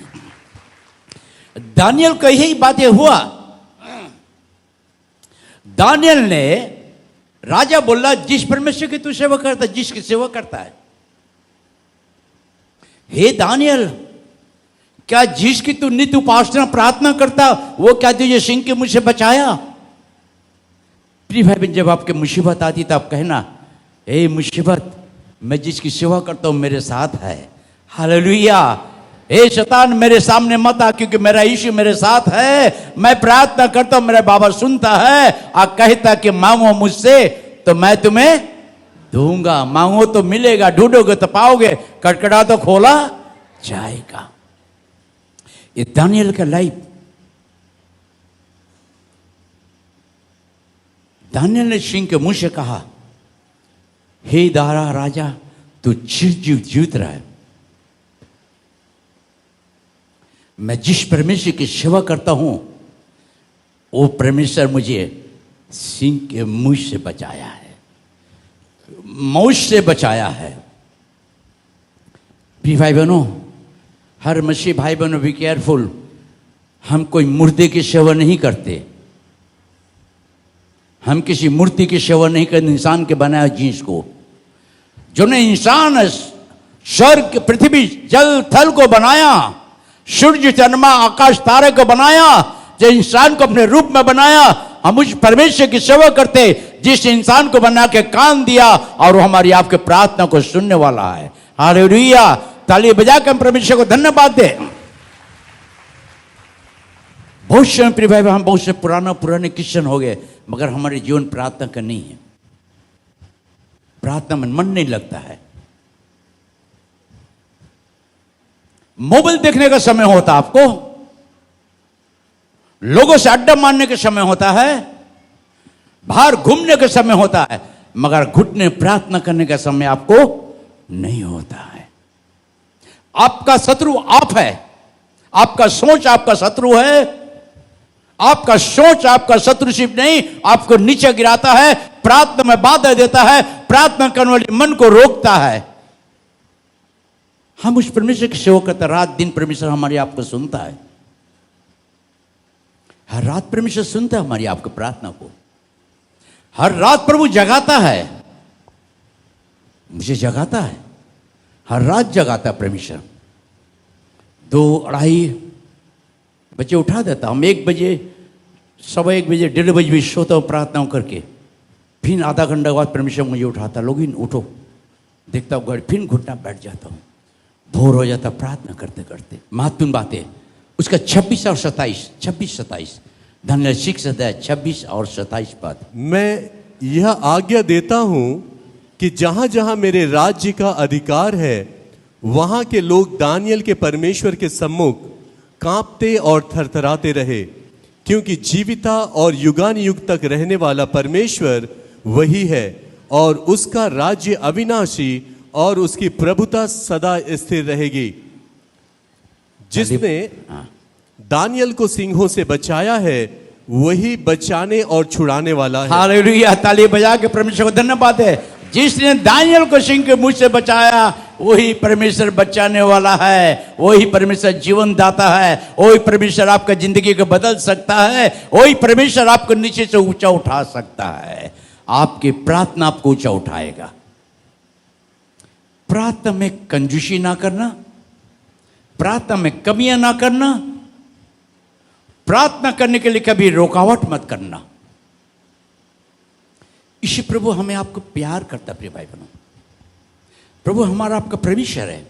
दानियल को यही बातें हुआ। दानियल ने, राजा बोला जिस परमेश्वर की तू सेवा करता, जिसकी सेवा करता है, हे दानियल क्या जिसकी तू नित्य उपासना प्रार्थना करता, वो क्या तुझे सिंह के मुंह से बचाया? प्रिय भाई बहन, जब आपके मुसीबत आती तो आप कहना, ए मुसीबत, मैं जिसकी सेवा करता हूं मेरे साथ है। हालेलुया। ए शैतान मेरे सामने मत आ, क्योंकि मेरा यीशु मेरे साथ है। मैं प्रार्थना करता हूं, मेरा बाबा सुनता है और कहता कि मांगो मुझसे तो मैं तुम्हें दूंगा। मांगो तो मिलेगा, ढूंढोगे तो पाओगे, कटकटा तो खोला जाएगा। ये दानियल का लाइफ, दानियल ने सिंह के मुंह से कहा, हे दारा राजा, तू जीत रहा है। मैं जिस परमेश्वर की सेवा करता हूं वो परमेश्वर मुझे सिंह के मुंह से बचाया है, मौत से बचाया है। प्रिय भाई बहनों, हर मसीह भाई बहनों, बी केयरफुल। हम कोई मुर्दे की सेवा नहीं करते, हम किसी मूर्ति की सेवा नहीं करते। इंसान के बनाया चीज को, जो ने इंसान स्वर्ग पृथ्वी जल थल को बनाया, सूर्य चंद्रमा आकाश तारे को बनाया, जो इंसान को अपने रूप में बनाया, हम उस परमेश्वर की सेवा करते जिस इंसान को बना के कान दिया और वो हमारी आपके प्रार्थना को सुनने वाला है। हालेलुया। ताली बजा के हम परमेश्वर को धन्यवाद दें। बहुत से प्रिय भाई, हम बहुत से पुराने क्रिश्चियन हो गए, मगर हमारे जीवन प्रार्थना का नहीं है। प्रार्थना में मन नहीं लगता है। मोबाइल देखने का समय होता आपको, लोगों से अड्डा मारने का समय होता है, बाहर घूमने का समय होता है, मगर घुटने प्रार्थना करने का समय आपको नहीं होता है। आपका शत्रु आप है, आपका सोच आपका शत्रु है, आपका सोच आपका शत्रु सिर्फ नहीं, आपको नीचे गिराता है, प्रार्थना में बाधा देता है, प्रार्थना करने वाले मन को रोकता है। हम उस परमेश्वर की सेवा करते, रात दिन परमेश्वर हमारी आपको सुनता है। हर रात परमेश्वर सुनता है हमारी आपकी प्रार्थना को। हर रात प्रभु जगाता है, मुझे जगाता है, हर रात जगाता है परमेश्वर। 2-2:30 बजे उठा देता। हम 1 बजे, 1:15 बजे, 1:30 बजे भी सोता हूँ प्रार्थनाओं करके। फिर आधा घंटा बाद परमेश्वर मुझे उठाता, लोग उठो, देखता हूँ घर, फिर घुटना बैठ जाता हूँ, भोर हो जाता प्रार्थना करते करते। महत्वपूर्ण बातें उसका 26 और 27 धन्य 26 और 27 पद। मैं यह आज्ञा देता हूं कि जहां जहां मेरे राज्य का अधिकार है, वहां के लोग दानियल के परमेश्वर के सम्मुख कांपते और थरथराते रहे, क्योंकि जीविता और युगानुयुग तक रहने वाला परमेश्वर वही है, और उसका राज्य अविनाशी और उसकी प्रभुता सदा स्थिर रहेगी। जिसने दानियल को सिंहों से बचाया है, वही बचाने और छुड़ाने वाला है। हालेलुया। ताली बजा के परमेश्वर को धन्यवाद है। जिसने दानियल को सिंह के मुंह से बचाया, वही परमेश्वर बचाने वाला है, वही परमेश्वर जीवन दाता है, वही परमेश्वर आपका जिंदगी को बदल सकता है, वही परमेश्वर आपको नीचे से ऊंचा उठा सकता है। आपकी प्रार्थना आपको ऊंचा उठाएगा। प्रार्थना में कंजूसी ना करना, प्रार्थना में कमियां ना करना, प्रार्थना करने के लिए कभी रुकावट मत करना। इसी प्रभु हमें आपको प्यार करता। प्रिय भाई बहनों, प्रभु हमारा आपका परमेश्वर है।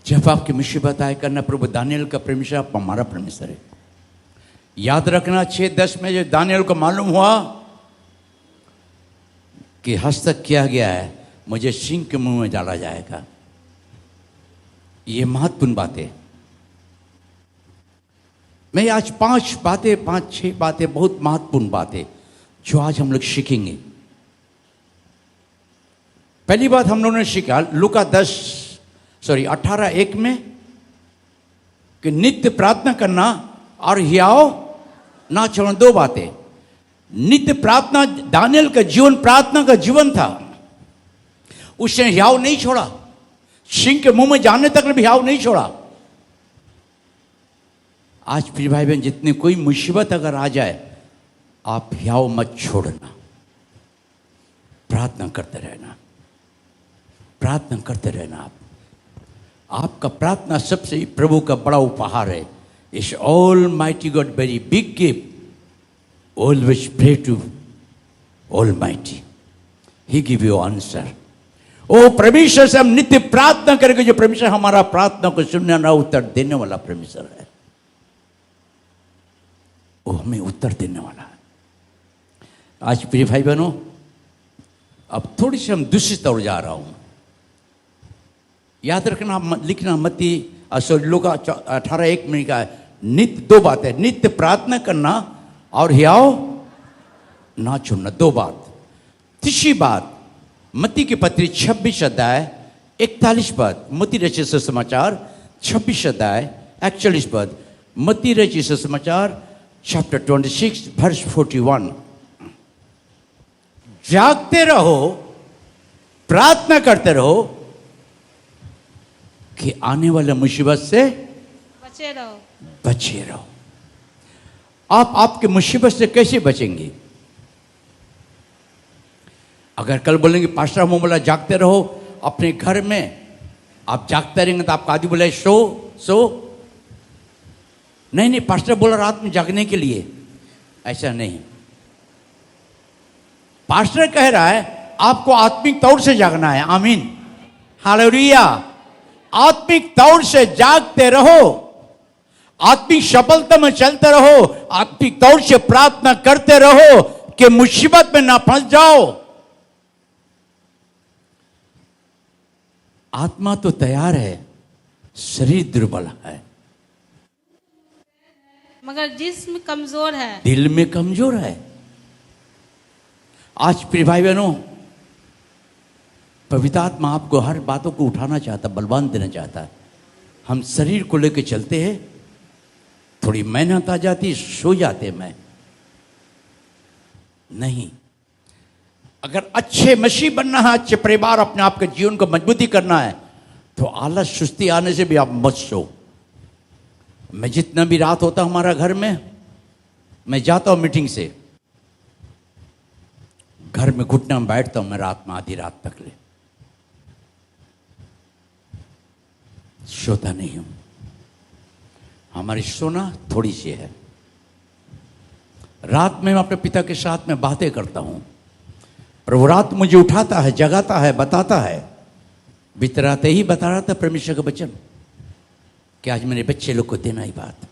जब आपकी मुसीबत आए करना, प्रभु दानियल का परमेश्वर आप हमारा परमेश्वर है। याद रखना 6:10 में जो दानियल को मालूम हुआ कि हस्तक किया गया है, मुझे सिंह के मुंह में डाला जाएगा। ये महत्वपूर्ण बातें। मैं आज 5-6 बातें, बहुत महत्वपूर्ण बातें जो आज हम लोग सीखेंगे। पहली बात हम लोगों ने सीखा लूका 18:1 में कि नित्य प्रार्थना करना और हियाव ना छोड़ना। 2 बातें। नित्य प्रार्थना, दानियल का जीवन प्रार्थना का जीवन था। उसने हियाव नहीं छोड़ा, सिंह के मुंह में जाने तक भी हियाव नहीं छोड़ा। आज प्रिय भाई बहन, जितनी कोई मुसीबत अगर आ जाए, आप हियाव मत छोड़ना, प्रार्थना करते रहना, प्रार्थना करते रहना। आपका प्रार्थना सबसे प्रभु का बड़ा उपहार है। इस all mighty God very big gift. always pray to Almighty. He give you answer. ओ परमेश्वर से हम नित्य प्रार्थना करेंगे, जो परमेश्वर हमारा प्रार्थना को सुनने ना उत्तर देने वाला परमेश्वर है, वो हमें उत्तर देने वाला है। आज प्रिय भाई बहनों, अब थोड़ी सी हम दूसरी तरफ जा रहा हूं। याद रखना, लिखना मत्ती लूका 18:1 में का नित्य, दो बातें, नित्य प्रार्थना करना और हियाव ना छोड़ना, दो बात। तीसरी बात, मत्ती की पत्री 26 अध्याय 41 पद, मत्ती रचित सुसमाचार 26 अध्याय 41 पद, मत्ती रचित सुसमाचार चैप्टर 26 वर्स 41। जागते रहो, प्रार्थना करते रहो कि आने वाले मुसीबत से बचे रहो। आप आपके मुसीबत से कैसे बचेंगे? अगर कल बोलेंगे पास्टर हम बोला जागते रहो अपने घर में, आप जागते रहेंगे तो आपका आदि बोला सो नहीं, पास्टर बोला रात में जागने के लिए, ऐसा नहीं। पास्टर कह रहा है आपको आत्मिक तौर से जागना है। आमीन, हालेलुया। आत्मिक तौर से जागते रहो, आत्मिक सफलता में चलते रहो, आत्मिक तौर से प्रार्थना करते रहो कि मुसीबत में ना फंस जाओ। आत्मा तो तैयार है, शरीर दुर्बल है, मगर जिस्म कमजोर है, दिल में कमजोर है। आज प्रिय भाई बहनों, पवित्र आत्मा आपको हर बातों को उठाना चाहता, बलवान देना चाहता है। हम शरीर को लेकर चलते हैं, थोड़ी मेहनत आ जाती, सो जाते मैं नहीं। अगर अच्छे मसीह बनना है, अच्छे परिवार, अपने आप के जीवन को मजबूती करना है, तो आलस सुस्ती आने से भी आप मत सो। मैं जितना भी रात होता हमारा घर में, मैं जाता हूं मीटिंग से, घर में घुटना में बैठता हूं मैं रात में, आधी रात तक ले सोता नहीं हूं। हमारी सोना थोड़ी सी है। रात में मैं अपने पिता के साथ में बातें करता हूं, और वो रात मुझे उठाता है, जगाता है, बताता है। बितराते ही बता रहा था परमेश्वर का वचन कि आज मेरे बच्चे लोग को देना ही बात।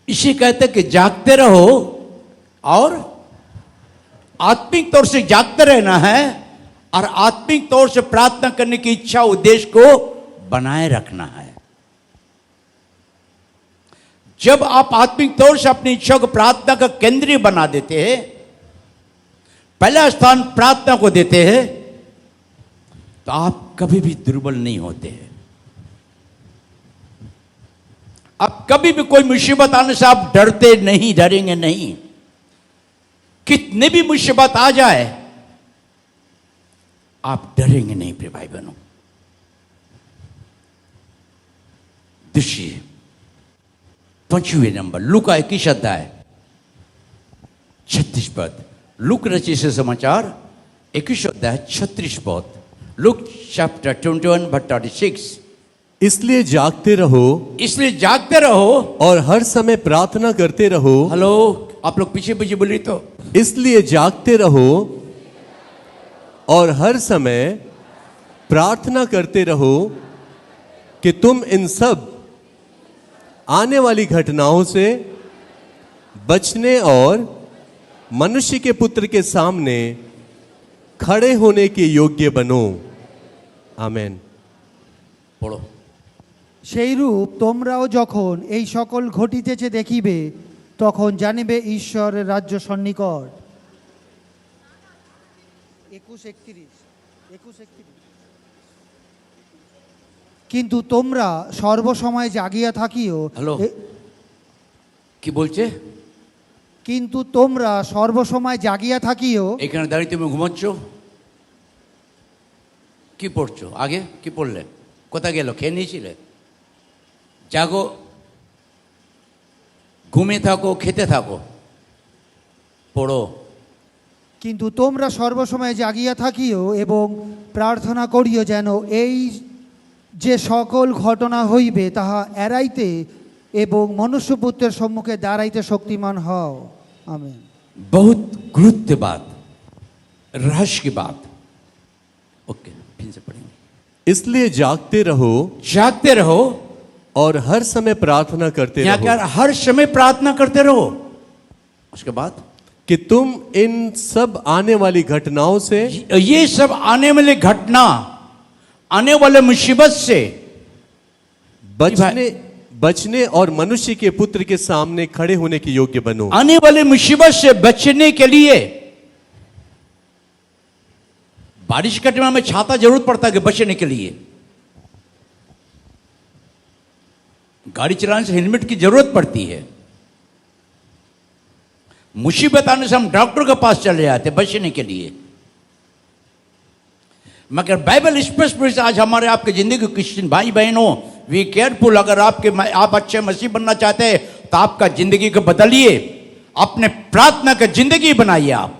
इसी कहते कि जागते रहो, और आत्मिक तौर से जागते रहना है, और आत्मिक तौर से प्रार्थना करने की इच्छा, उद्देश्य को बनाए रखना है। जब आप आत्मिक तौर से अपनी इच्छा को प्रार्थना का केंद्रीय बना देते हैं, पहला स्थान प्रार्थना को देते हैं, तो आप कभी भी दुर्बल नहीं होते हैं। अब कभी भी कोई मुसीबत आने से आप डरते नहीं, डरेंगे नहीं। कितने भी मुसीबत आ जाए आप डरेंगे नहीं प्रिय भाई बहनों। दूसरी 5वें नंबर, लूका 21 अध्याय 36 पद, लूक रचित समाचार 21 अध्याय 36 पद, लूक चैप्टर 21 वर्स 36। इसलिए जागते रहो, इसलिए जागते रहो और हर समय प्रार्थना करते रहो। हेलो, आप लोग पीछे पीछे बोलिए तो। इसलिए जागते रहो और हर समय प्रार्थना करते रहो कि तुम इन सब आने वाली घटनाओं से बचने और मनुष्य के पुत्र के सामने खड़े होने के योग्य बनो। आमेन। पढ़ो। সেইরূপ তোমরাও যখন এই সকল ঘটিতেছে দেখিবে, তখন জানিবে ঈশ্বরের রাজ্য সন্নিকট। 21-31। কিন্তু তোমরা সর্বসময় জাগিয়া থাকিও। হ্যালো, কি বলছে? কিন্তু তোমরা সর্বসময় জাগিয়া থাকিও। এখানে দাঁড়িয়ে তুমি ঘুমাচ্ছ, কি পড়ছো? আগে কি পড়লে? কোথা গেল? খেয়ে নিয়েছিলে? জাগো, ঘুমিয়ে থাকো, খেতে থাকো, পড়ো। কিন্তু তোমরা সর্বসময় জাগিয়া থাকিও এবং প্রার্থনা করিও, যেন এই যে সকল ঘটনা হইবে তাহা এড়াইতে এবং মনুষ্যপুত্রের সম্মুখে দাঁড়াইতে শক্তিমান হও। আমেন। बहुत गुरुत्व बात, रहस्य की बात। ओके, फिर से पढ़ेंगे। इसलिए जागते रहो जागते रहो और हर समय प्रार्थना करते क्या रहो क्या हर समय प्रार्थना करते रहो। उसके बाद कि तुम इन सब आने वाली घटनाओं से ये सब आने वाली घटना, आने वाले मुसीबत से बचने और मनुष्य के पुत्र के सामने खड़े होने के योग्य बनो। आने वाले मुसीबत से बचने के लिए बारिश के टाइम में छाता जरूरत पड़ता है कि बचने के लिए। गाड़ी चलाने से हेलमेट की जरूरत पड़ती है। मुसीबत आने से हम डॉक्टर के पास चले जाते बचने के लिए। मगर बाइबल स्पष्ट रूप से आज हमारे आपके जिंदगी क्रिश्चियन भाई बहनों, वी केयरफुल। अगर आप अच्छे मसीह बनना चाहते हैं तो आपका जिंदगी को बदलिए, अपने प्रार्थना का जिंदगी बनाइए। आप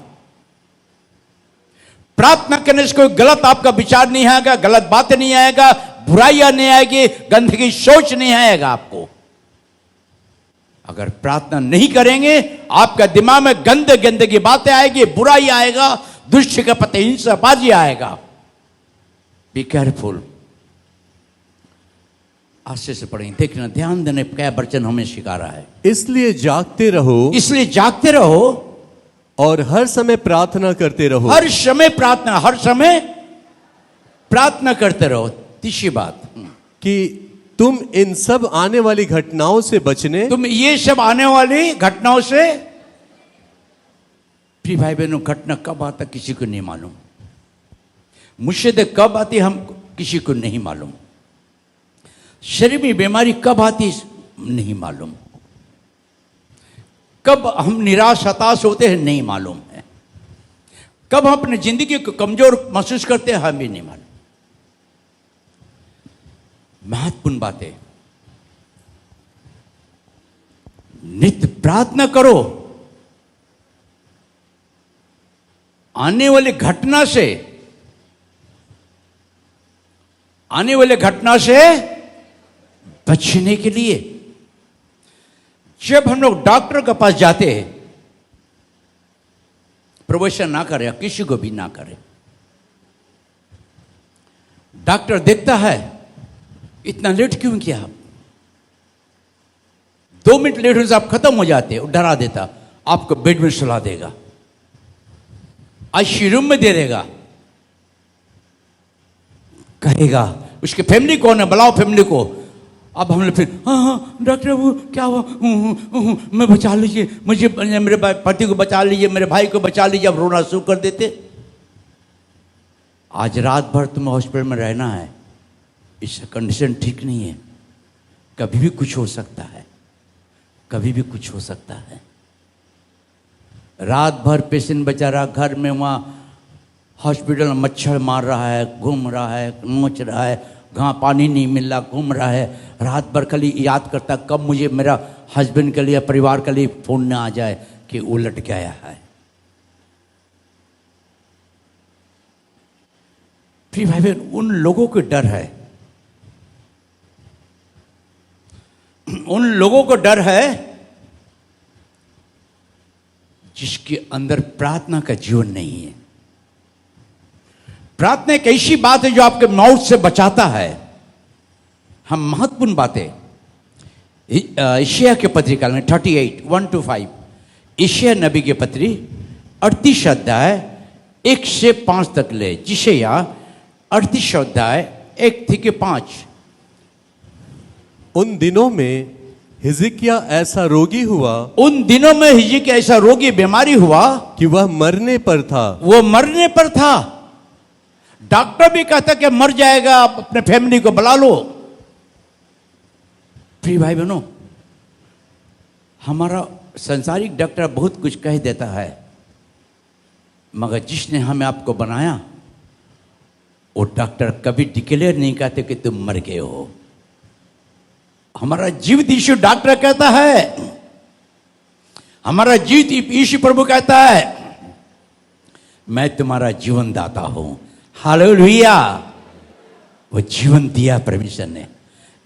प्रार्थना करने से कोई गलत आपका विचार नहीं आएगा, गलत बातें नहीं आएगा, बुराइयां नहीं आएगी, गंदगी सोच नहीं आएगा आपको। अगर प्रार्थना नहीं करेंगे आपका दिमाग में गंदगी बातें आएगी, बुराई आएगा, दुष्ट का पते हिंसाबाजी आएगा। Be careful. आस्ते से पढ़ेंगे, देखना, ध्यान देने क्या वचन हमें सिखा रहा है। इसलिए जागते रहो, इसलिए जागते रहो और हर समय प्रार्थना करते रहो। हर समय प्रार्थना, हर समय प्रार्थना करते रहो। तीसरी बात कि तुम इन सब आने वाली घटनाओं से बचने, तुम ये सब आने वाली घटनाओं से, प्रिय भाई बहनों, घटना कब आता किसी को नहीं मालूम। मुझसे कब आती हम किसी को नहीं मालूम। शरीर में बीमारी कब आती नहीं मालूम। कब हम निराश हताश होते हैं नहीं मालूम है। कब हम अपनी जिंदगी को कमजोर महसूस करते हैं हमें नहीं मालूम। महत्वपूर्ण बातें, नित्य प्रार्थना करो। आने वाली घटना से, आने वाले घटना से बचने के लिए जब हम लोग डॉक्टर के पास जाते हैं, प्रवचन ना करें, किसी को भी ना करें, डॉक्टर देखता है इतना लेट क्यों किया आप, 2 मिनट लेट होने से आप खत्म हो जाते हैं, डरा देता, आपको बेड में सुला देगा, आईसीयू रूम में दे देगा, कहेगा उसके फैमिली कौन है, बुलाओ फैमिली को। अब हम लोग फिर हाँ डॉक्टर वो क्या हुआ, मैं बचा लीजिए मुझे, मेरे पति को बचा लीजिए, मेरे भाई को बचा लीजिए। अब रोना शुरू कर देते। आज रात भर तुम्हें हॉस्पिटल में रहना है, इसका कंडीशन ठीक नहीं है, कभी भी कुछ हो सकता है, कभी भी कुछ हो सकता है। रात भर पेशेंट बेचारा घर में वहाँ हॉस्पिटल में मच्छर मार रहा है, घूम रहा है, नोच रहा है, वहाँ पानी नहीं मिल रहा, घूम रहा है, रात भर खाली याद करता कब मुझे मेरा हस्बैंड के लिए, परिवार के लिए फोन ना आ जाए कि उलट गया है। फिर भाई बहन, उन लोगों को डर है, उन लोगों को डर है जिसके अंदर प्रार्थना का जीवन नहीं है। प्रार्थना एक ऐसी बात है जो आपके मौत से बचाता है। हम महत्वपूर्ण बातें यशायाह के पत्रिका में 38:1-5, यशायाह नबी के पत्री 38 अध्याय 1 से 5 तक ले। यशायाह 38 अध्याय 1 से 5। उन दिनों में हिजकिय्याह ऐसा रोगी हुआ, उन दिनों में हिजकिय्याह ऐसा रोगी बीमारी हुआ कि वह मरने पर था। वो मरने पर था। डॉक्टर भी कहता कि मर जाएगा, आप अपने फैमिली को बुला लो। प्रिय भाई बहनों, हमारा संसारिक डॉक्टर बहुत कुछ कह देता है, मगर जिसने हमें आपको बनाया वो डॉक्टर कभी डिक्लेयर नहीं कहते कि तुम मर गए हो। हमारा जीवित यीशु डॉक्टर कहता है, हमारा जीवित यीशु प्रभु कहता है मैं तुम्हारा जीवन दाता हूं। हालेलुया। वो जीवन दिया परमेश्वर ने,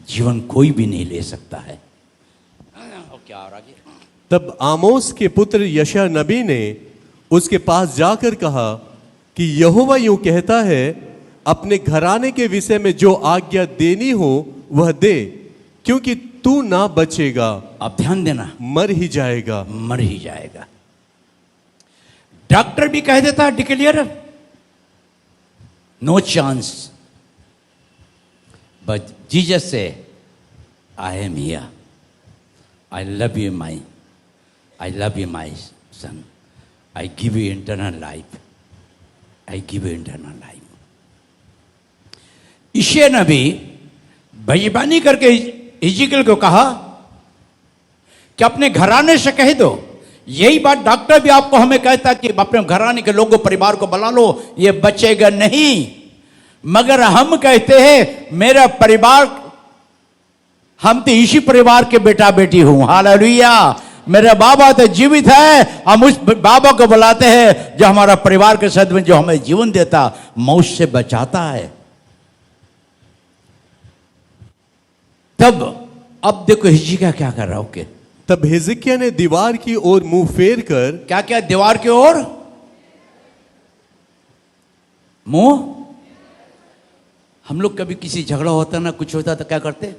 जीवन कोई भी नहीं ले सकता है। क्या और आगे? तब आमोस के पुत्र यशायाह नबी ने उसके पास जाकर कहा कि यहोवा यूं कहता है, अपने घराने के विषय में जो आज्ञा देनी हो वह दे, क्योंकि तू ना बचेगा, अब ध्यान देना, मर ही जाएगा। मर ही जाएगा। डॉक्टर भी कह देता declare, no chance, but Jesus से I am here, I love you my, I love you my son, I give you internal life, I give you internal life. यशायाह नबी भविष्यवाणी करके हिजकियेल को कहा कि अपने घराने से कह दो। यही बात डॉक्टर भी आपको हमें कहता कि अपने घराने के लोगों, परिवार को बुला लो, ये बचेगा नहीं। मगर हम कहते हैं मेरा परिवार, हम तो इसी परिवार के बेटा बेटी हूं, हालेलुया। मेरा बाबा तो जीवित है, हम उस बाबा को बुलाते हैं जो हमारा परिवार के साथ में, जो हमें जीवन देता, मौत से बचाता है। तब अब देखो हिजकिय्याह क्या कर रहा है। तब हिजकिय्याह ने दीवार की ओर मुंह फेर कर, क्या क्या? दीवार की ओर मुंह। हम लोग कभी किसी झगड़ा होता ना, कुछ होता तो क्या करते?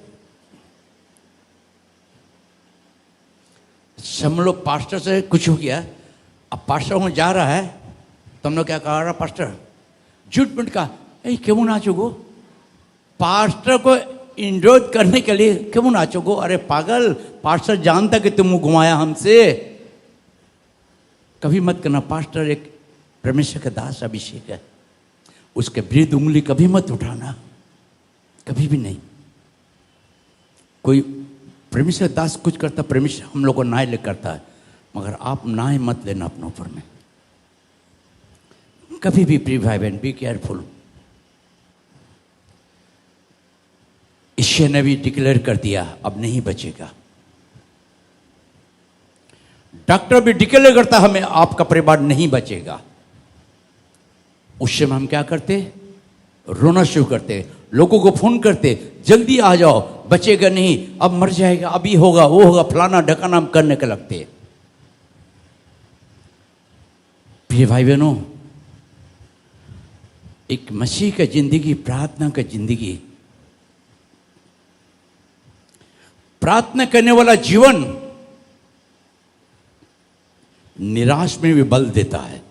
हम लोग पास्टर से कुछ हो गया, अब पास्टर वहां जा रहा है तो हम लोग क्या कह रहा, पास्टर झूठ मूठ का क्यों नाचोगो? पास्टर को इंडोज करने के लिए क्यों नाचोगो? अरे पागल, पास्टर जानता कि तुम घुमाया हमसे। कभी मत करना। पास्टर एक परमेश्वर का दास अभिषेक है, उसके विरुद्ध उंगली कभी मत उठाना, कभी भी नहीं। कोई परमेश्वर दास कुछ करता, परमेश्वर हम लोग को न्याय करता है, मगर आप न्याय मत लेना अपने ऊपर में कभी भी। प्रिय भाई बहन, बी केयरफुल। यशायाह ने भी डिक्लेयर कर दिया अब नहीं बचेगा। डॉक्टर भी डिक्लेयर करता हमें आपका परिवार नहीं बचेगा। उस समय हम क्या करते? रोना शुरू करते, लोगों को फोन करते, जल्दी आ जाओ, बचेगा नहीं, अब मर जाएगा, अभी होगा, वो होगा, फलाना ढकाना हम करने के लगते। प्रिय भाई बहनों, एक मसीह का जिंदगी, प्रार्थना का जिंदगी, प्रार्थना करने वाला जीवन निराश में भी बल देता है।